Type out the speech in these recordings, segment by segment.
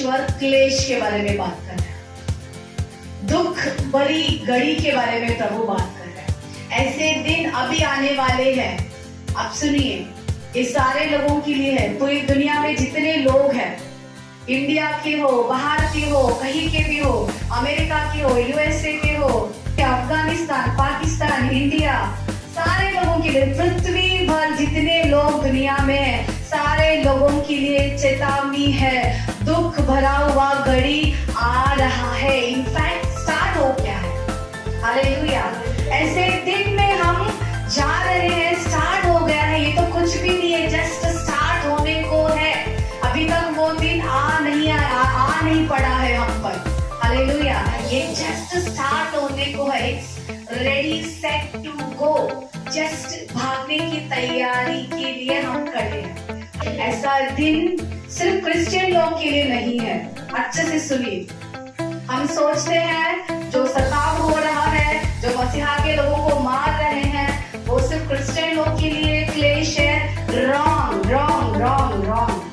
परमेश्वर क्लेश के बारे में बात कर रहे हैं, दुख भरी घड़ी के बारे में प्रभु बात कर रहे हैं। ऐसे दिन अभी आने वाले हैं, आप सुनिए, ये सारे लोगों के लिए है। पूरी दुनिया में जितने लोग हैं, इंडिया के हो, बाहर के हो, कहीं के भी हो, अमेरिका के हो, यूएसए के हो, अफगानिस्तान, पाकिस्तान, इंडिया, सारे लोगों के लिए, पृथ्वी भर जितने लोग दुनिया में हैं, सारे लोगों के लिए चेतावनी है। दुख भरा हुआ घड़ी आ रहा है, इनफैक्ट स्टार्ट हो गया है। हालेलुया। ऐसे दिन में हम जा रहे हैं, स्टार्ट हो गया है। ये तो कुछ भी नहीं है, जस्ट स्टार्ट होने को है। अभी तक वो दिन आ नहीं पड़ा है हम पर। हालेलुया। ये जस्ट स्टार्ट होने को है। It's ready set to go. Just भागने की तैयारी के लिए हम खड़े हैं। ऐसा दिन सिर्फ क्रिश्चियन लोगों के लिए नहीं है। अच्छे से सुनिए, हम सोचते हैं जो सताव हो रहा है, जो मसीहा के लोगों को मार रहे हैं, वो सिर्फ क्रिश्चियन लोगों के लिए क्लेश है। Wrong wrong wrong wrong.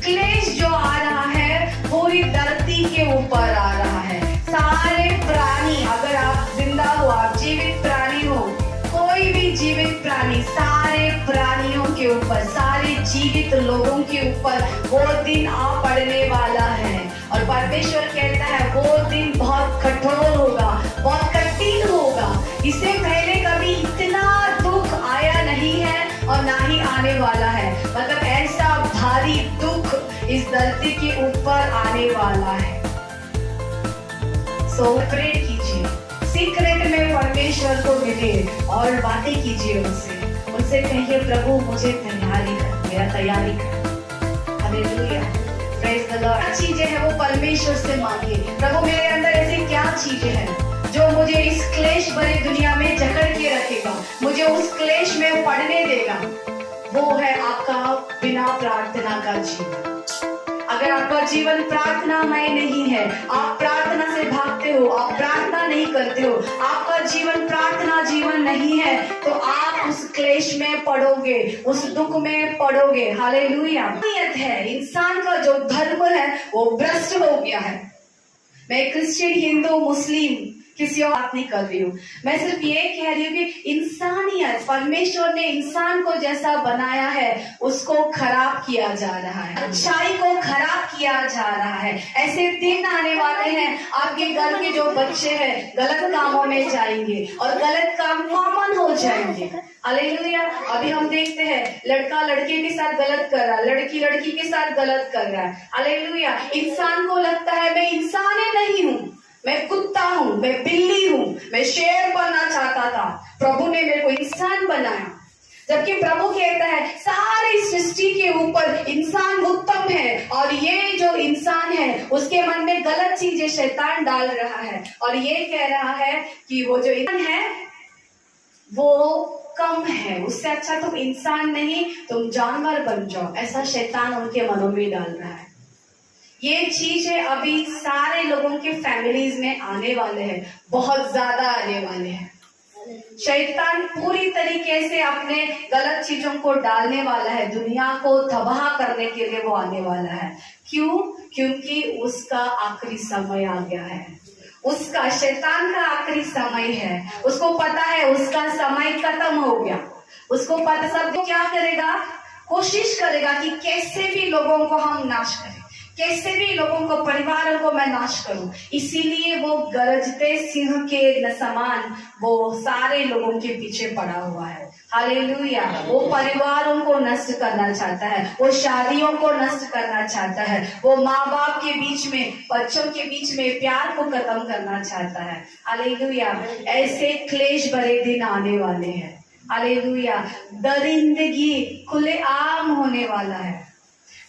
क्लेश जो आ रहा है पूरी धरती के ऊपर आ रहा है। सारे प्राणी, अगर आप जिंदा हो, आप जीवित प्राणी हो, कोई भी जीवित प्राणी, सारे प्राणियों के ऊपर, सारे जीवित लोगों के ऊपर वो दिन आ पड़ने वाला है। और परमेश्वर कहता है वो दिन बहुत कठोर होगा, बहुत कठिन होगा। इससे पहले कभी इतना दुख आया नहीं है और ना ही आने वाला है। मतलब ऐसा भारी दुख इस धरती के ऊपर आने वाला है। सो प्रे कीजिए, सीक्रेट में परमेश्वर को मिले और बातें कीजिए उनसे कहिए, प्रभु मुझे तैयारी कर, मेरा तैयारी कर। Hallelujah, praise the Lord. क्या चीजें हैं वो परमेश्वर से मांगिए, प्रभु मेरे अंदर ऐसी क्या चीजें हैं जो मुझे इस क्लेश भरी दुनिया में जकड़ के रखेगा, मुझे उस क्लेश में पड़ने देगा। वो है आपका बिना प्रार्थना का जीवन। अगर आपका जीवन प्रार्थनामय नहीं है, आप प्रार्थना से भागते हो, आप प्रार्थना नहीं करते हो, आपका जीवन प्रार्थना जीवन नहीं है, तो आप उस क्लेश में पड़ोगे, उस दुख में पड़ोगे। हालेलुया। नियत है, इंसान का जो धर्म है वो भ्रष्ट हो गया है। मैं क्रिश्चियन, हिंदू, मुस्लिम किसी और बात नहीं कर रही हूँ। मैं सिर्फ ये कह रही हूँ कि इंसानियत, परमेश्वर ने इंसान को जैसा बनाया है उसको खराब किया जा रहा है, अच्छाई को खराब किया जा रहा है। ऐसे दिन आने वाले हैं, आपके घर के जो बच्चे हैं गलत कामों में जाएंगे और गलत काम कॉमन हो जाएंगे। हालेलुया। अभी हम देखते हैं लड़का लड़के के साथ गलत कर रहा है, लड़की लड़की के साथ गलत कर रहा है। हालेलुया। इंसान को लगता है मैं इंसान ही नहीं हूँ, मैं कुत्ता हूँ, मैं बिल्ली हूँ, मैं शेर बनना चाहता था, प्रभु ने मेरे को इंसान बनाया। जबकि प्रभु कहता है सारी सृष्टि के ऊपर इंसान उत्तम है और ये जो इंसान है उसके मन में गलत चीजें शैतान डाल रहा है और ये कह रहा है कि वो जो इंसान है वो कम है, उससे अच्छा तुम इंसान नहीं, तुम जानवर बन जाओ। ऐसा शैतान उनके मनों में डाल रहा है। ये चीजें अभी सारे लोगों के फैमिलीज में आने वाले हैं, बहुत ज्यादा आने वाले हैं। शैतान पूरी तरीके से अपने गलत चीजों को डालने वाला है, दुनिया को तबाह करने के लिए वो आने वाला है। क्यों? क्योंकि उसका आखिरी समय आ गया है। उसका, शैतान का आखिरी समय है। उसको पता है उसका समय खत्म हो गया। उसको पता, सब क्या करेगा, कोशिश करेगा कि कैसे भी लोगों को हम नाश करें, कैसे भी लोगों को, परिवारों को मैं नाश करूं। इसीलिए वो गरजते सिंह के समान वो सारे लोगों के पीछे पड़ा हुआ है। हालेलुया। वो परिवारों को नष्ट करना चाहता है, वो शादियों को नष्ट करना चाहता है, वो माँ बाप के बीच में, बच्चों के बीच में प्यार को खत्म करना चाहता है। हालेलुया। ऐसे क्लेश भरे दिन आने वाले हैं। हालेलुया। दरिंदगी खुलेआम होने वाला है,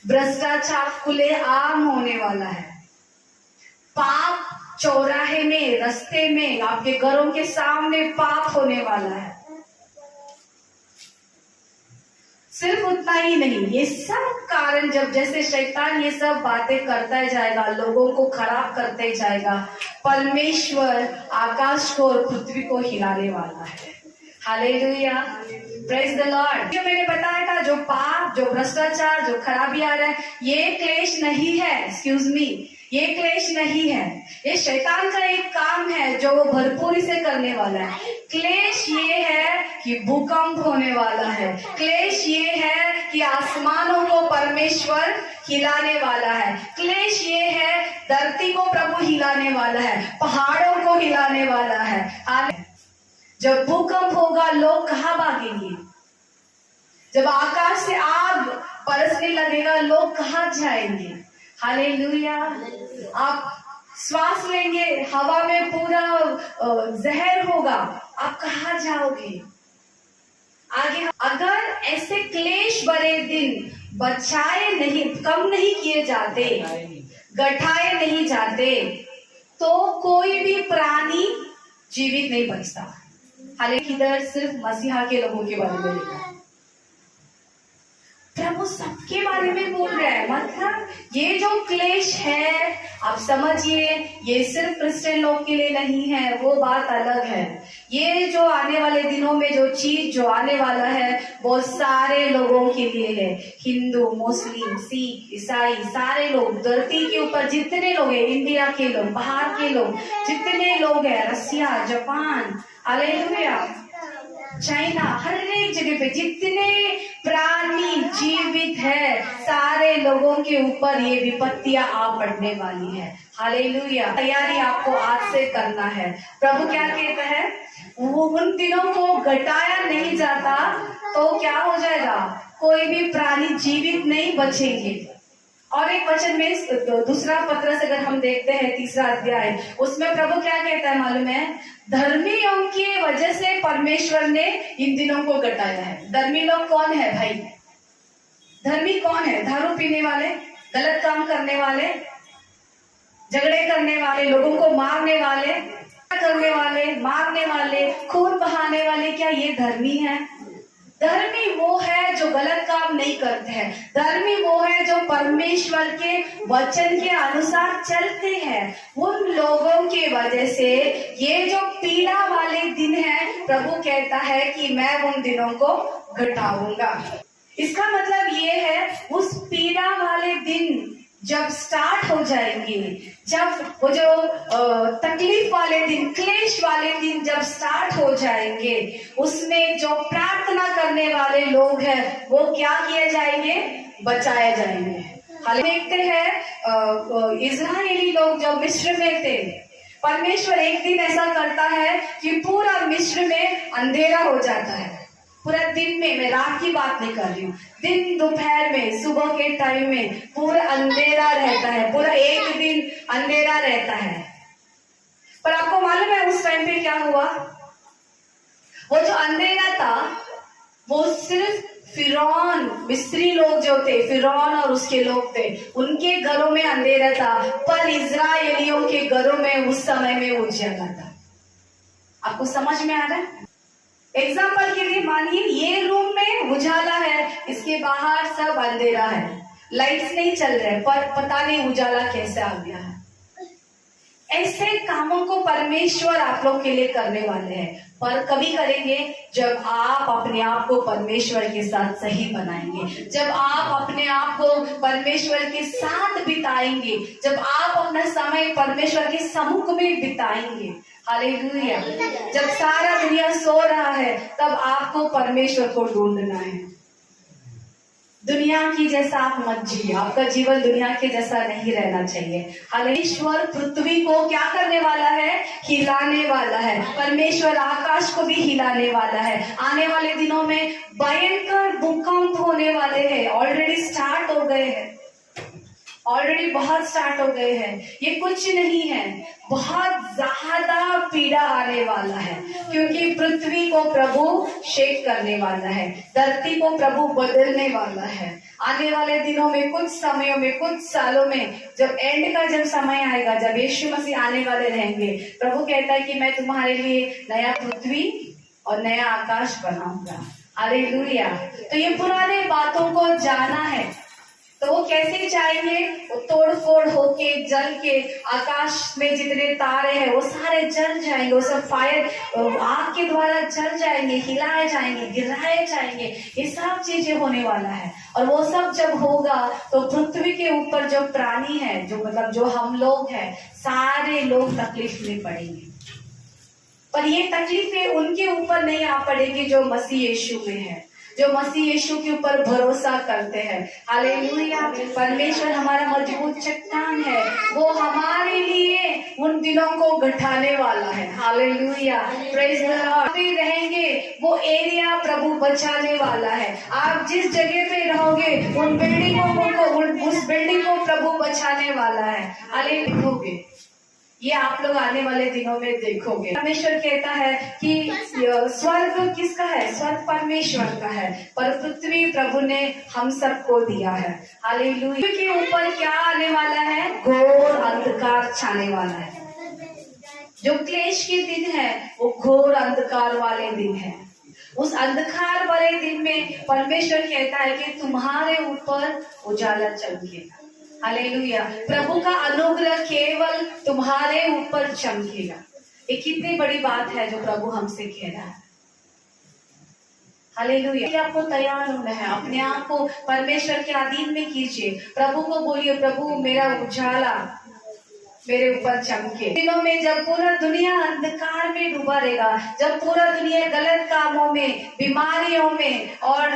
भ्रष्टाचार खुलेआम होने वाला है, पाप चौराहे में, रास्ते में, आपके घरों के सामने पाप होने वाला है। सिर्फ उतना ही नहीं, ये सब कारण जब जैसे शैतान ये सब बातें करता जाएगा, लोगों को खराब करते जाएगा, परमेश्वर आकाश को और पृथ्वी को हिलाने वाला है। हालेलुया। Praise the Lord. जो मैंने बताया था, जो पाप, जो भ्रष्टाचार, जो खराबी आ रहा है, ये क्लेश नहीं है। एक्सक्यूज मी, ये क्लेश नहीं है। ये शैतान का एक काम है जो वो भरपूरी से करने वाला है। क्लेश ये है कि भूकंप होने वाला है। क्लेश ये है कि आसमानों को परमेश्वर हिलाने वाला है। क्लेश ये है धरती को प्रभु हिलाने वाला है, पहाड़ों को हिलाने वाला है। जब भूकंप होगा लोग कहाँ भागेंगे? जब आकाश से आग बरसने लगेगा लोग कहाँ जाएंगे? हालेलुया। आप श्वास लेंगे, हवा में पूरा जहर होगा, आप कहाँ जाओगे? आगे अगर ऐसे क्लेश भरे दिन बचाए नहीं, कम नहीं किए जाते, गठाए नहीं जाते, तो कोई भी प्राणी जीवित नहीं बचता। हालांकि इधर सिर्फ मसीहा के लोगों के बारे में लिखा है, प्रभु सबके बारे में बोल रहा है। मतलब ये जो क्लेश है, आप समझिए, ये सिर्फ क्रिश्चियन लोग के लिए नहीं है, वो बात अलग है। ये जो आने वाले दिनों में जो चीज जो आने वाला है, वो सारे लोगों के लिए है। हिंदू, मुस्लिम, सिख, ईसाई, सारे लोग, धरती के ऊपर जितने लोग हैं, इंडिया के लोग, बाहर के लोग, जितने लोग हैं, रसिया, जापान, हालेलुया, चाइना, हर एक जगह पे जितने प्राणी जीवित है, सारे लोगों के ऊपर ये विपत्तियां आ पड़ने वाली है। हालेलुया। तैयारी आपको आज से करना है। प्रभु क्या कहता है? वो उन दिनों को घटाया नहीं जाता तो क्या हो जाएगा? कोई भी प्राणी जीवित नहीं बचेंगे। और एक वचन में दूसरा पत्रस अगर हम देखते हैं 3रा अध्याय, उसमें प्रभु क्या कहता है मालूम है? धर्मियों की वजह से परमेश्वर ने इन दिनों को घटाया है। धर्मी लोग कौन है भाई? धर्मी कौन है? दारू पीने वाले, गलत काम करने वाले, झगड़े करने वाले, लोगों को मारने वाले, करने वाले, मारने वाले, खून बहाने वाले, क्या ये धर्मी है? धर्मी वो है जो गलत काम नहीं करते हैं। धर्मी वो है जो परमेश्वर के वचन के अनुसार चलते हैं। उन लोगों के वजह से ये जो पीड़ा वाले दिन है, प्रभु कहता है कि मैं उन दिनों को घटाऊंगा। इसका मतलब ये है, उस पीड़ा वाले दिन जब स्टार्ट हो जाएंगे, जब वो जो तकलीफ वाले दिन, क्लेश वाले दिन जब स्टार्ट हो जाएंगे, उसमें जो प्रार्थना करने वाले लोग हैं वो क्या किए जाएंगे? बचाए जाएंगे। हाल देखते हैं इजरायली लोग जब मिस्र में थे, परमेश्वर एक दिन ऐसा करता है कि पूरा मिस्र में अंधेरा हो जाता है। पूरा दिन में, मैं रात की बात नहीं कर रही हूँ, दिन दोपहर में, सुबह के टाइम में पूरा अंधेरा रहता है। पूरा एक दिन अंधेरा रहता है। पर आपको मालूम है उस टाइम पे क्या हुआ? वो जो अंधेरा था वो सिर्फ फिरौन, मिस्री लोग जो थे, फिरौन और उसके लोग थे, उनके घरों में अंधेरा था, पर इजरायलियों के घरों में उस समय में उजाला था। आपको समझ में आ रहा है? एग्जाम्पल के लिए मानिए ये रूम में उजाला है, इसके बाहर सब अंधेरा है, लाइट्स नहीं चल रहे, पर पता नहीं उजाला कैसे आ गया है। ऐसे कामों को परमेश्वर आप लोग के लिए करने वाले हैं, पर कभी करेंगे जब आप अपने आप को परमेश्वर के साथ सही बनाएंगे, जब आप अपने आप को परमेश्वर के साथ बिताएंगे, जब आप अपना समय परमेश्वर के सम्मुख में बिताएंगे। हालेलुया। जब सारा दुनिया सो रहा है तब आपको परमेश्वर को ढूंढना है। दुनिया की जैसा आप मत जिए, आपका जीवन दुनिया के जैसा नहीं रहना चाहिए। परमेश्वर पृथ्वी को क्या करने वाला है? हिलाने वाला है। परमेश्वर आकाश को भी हिलाने वाला है। आने वाले दिनों में भयंकर भूकंप होने वाले हैं, ऑलरेडी स्टार्ट हो गए हैं, ऑलरेडी बहुत स्टार्ट हो गए हैं। ये कुछ नहीं है, बहुत ज्यादा पीड़ा आने वाला है, क्योंकि पृथ्वी को प्रभु शेक करने वाला है, धरती को प्रभु बदलने वाला है। आने वाले दिनों में, कुछ समयों में, कुछ सालों में, जब एंड का जब समय आएगा, जब यीशु मसीह आने वाले रहेंगे, प्रभु कहता है कि मैं तुम्हारे लिए नया पृथ्वी और नया आकाश बनाऊंगा। हालेलुया। तो ये पुराने बातों को जाना है, तो वो कैसे जाएंगे? वो तोड़ फोड़ होके जल के, आकाश में जितने तारे हैं वो सारे जल जाएंगे, वो सब फायर आग के द्वारा जल जाएंगे, हिलाए जाएंगे, गिराए जाएंगे। ये सब चीजें होने वाला है। और वो सब जब होगा तो पृथ्वी के ऊपर जो प्राणी है, जो मतलब जो हम लोग हैं, सारे लोग तकलीफ में पड़ेंगे। पर ये तकलीफें उनके ऊपर नहीं आ पड़ेगी जो मसीह यीशु में है, जो मसीह यीशु के ऊपर भरोसा करते हैं। हालेलुया। परमेश्वर हमारा मजबूत चट्टान है, वो हमारे लिए उन दिनों को घटाने वाला है। Hallelujah, praise the Lord. रहेंगे वो एरिया प्रभु बचाने वाला है। आप जिस जगह पे रहोगे उन बिल्डिंगों को, उस बिल्डिंग को प्रभु बचाने वाला है। हालेलुया। ये आप लोग आने वाले दिनों में देखोगे। परमेश्वर कहता है कि स्वर्ग किसका है? स्वर्ग परमेश्वर का है, पर पृथ्वी प्रभु ने हम सबको दिया है। हालेलुया। के ऊपर क्या आने वाला है? घोर अंधकार छाने वाला है। जो क्लेश के दिन है वो घोर अंधकार वाले दिन है। उस अंधकार वाले दिन में परमेश्वर कहता है कि तुम्हारे ऊपर उजाला चमकेगा। हालेलुया। प्रभु का अनुग्रह केवल तुम्हारे ऊपर चमकेगा। ये कितनी बड़ी बात है जो प्रभु हमसे कह रहा है। हालेलुया। आपको तैयार होना है, अपने आप को परमेश्वर के अधीन में कीजिए। प्रभु को बोलिए, प्रभु मेरा उजाला मेरे ऊपर चमके। दिनों में जब पूरा दुनिया अंधकार में डूबा रहेगा, जब पूरा दुनिया गलत कामों में, बीमारियों में और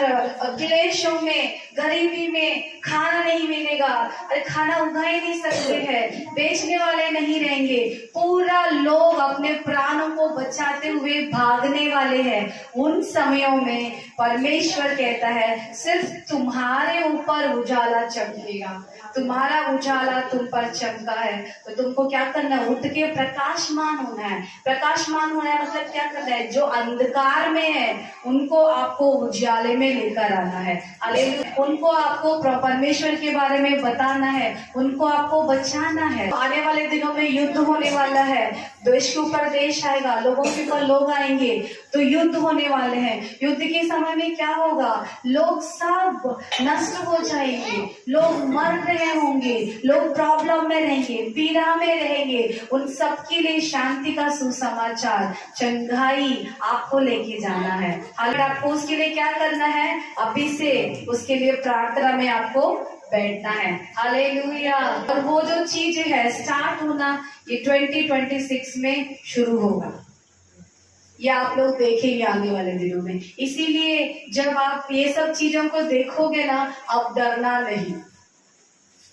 क्लेशों में, गरीबी में, खाना नहीं मिलेगा, अरे खाना उगा ही नहीं सकते हैं, बेचने वाले नहीं रहेंगे, पूरा लोग अपने प्राणों को बचाते हुए भागने वाले हैं, उन समयों में परमेश्वर कहता है सिर्फ तुम्हारे ऊपर उजाला चमकेगा। तुम्हारा उजाला तुम पर चमका है तो तुमको क्या करना है? उठ के प्रकाशमान होना है। प्रकाशमान होना है मतलब क्या करना है? जो अंधकार में है उनको आपको उजाले में लेकर आना है। उनको आपको परमेश्वर के बारे में बताना है, उनको आपको बचाना है। आने वाले दिनों में युद्ध होने वाला है, देश के ऊपर देश आएगा, लोगों के ऊपर लोग आएंगे, तो युद्ध होने वाले हैं। युद्ध के समय में क्या होगा? लोग सब नष्ट हो जाएंगे, लोग मर रहे होंगे, लोग प्रॉब्लम में रहेंगे, पीड़ा में रहेंगे। उन सब के लिए शांति का सुसमाचार, चंगाई आपको लेके जाना है। अगर आपको उसके लिए क्या करना है? अभी से उसके लिए प्रार्थना में आपको बैठना है। हालेलुया। और वो जो चीज है स्टार्ट होना ये 2026 में शुरू होगा। ये आप लोग देखेंगे आने वाले दिनों में। इसीलिए जब आप ये सब चीजों को देखोगे ना, अब डरना नहीं।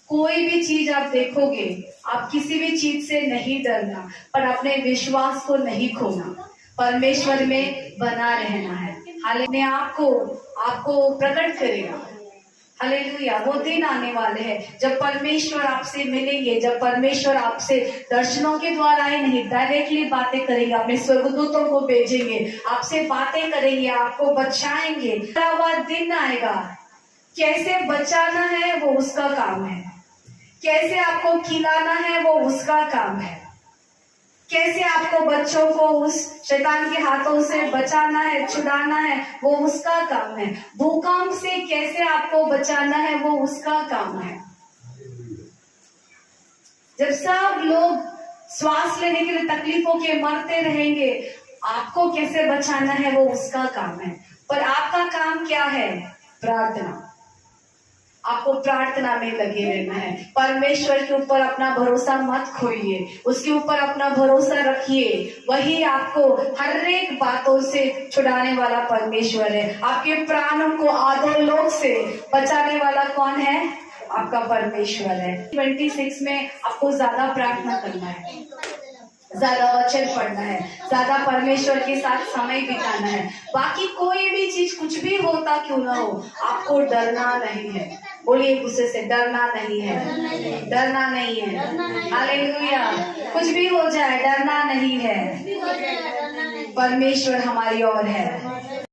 कोई भी चीज आप देखोगे, आप किसी भी चीज से नहीं डरना, पर अपने विश्वास को नहीं खोना, परमेश्वर में बना रहना है। हालेलुया। आपको प्रकट करेगा। हालेलुया। वो दिन आने वाले हैं जब परमेश्वर आपसे मिलेंगे, जब परमेश्वर आपसे दर्शनों के द्वारा ही नहीं, डायरेक्टली बातें करेंगे, अपने स्वर्गदूतों को भेजेंगे, आपसे बातें करेंगे, आपको बचाएंगे। दिन आएगा। कैसे बचाना है वो उसका काम है, कैसे आपको खिलाना है वो उसका काम है, कैसे आपको बच्चों को उस शैतान के हाथों से बचाना है, छुड़ाना है, वो उसका काम है। भूकंप से कैसे आपको बचाना है वो उसका काम है। जब सब लोग श्वास लेने के लिए तकलीफों के मरते रहेंगे, आपको कैसे बचाना है वो उसका काम है। पर आपका काम क्या है? प्रार्थना। आपको प्रार्थना में लगे रहना है। परमेश्वर के ऊपर अपना भरोसा मत खोइए, उसके ऊपर अपना भरोसा रखिए। वही आपको हर एक बातों से छुड़ाने वाला परमेश्वर है। आपके प्राणों को अधोलोक से बचाने वाला कौन है? आपका परमेश्वर है। 26 में आपको ज्यादा प्रार्थना करना है, ज्यादा वचन पढ़ना है, ज्यादा परमेश्वर के साथ समय बिताना है। बाकी कोई भी चीज कुछ भी होता क्यों ना हो, आपको डरना नहीं है। बोलिए गुस्से से, डरना नहीं है, डरना नहीं है। हालेलुया। कुछ भी हो जाए डरना नहीं है, परमेश्वर हमारी ओर है।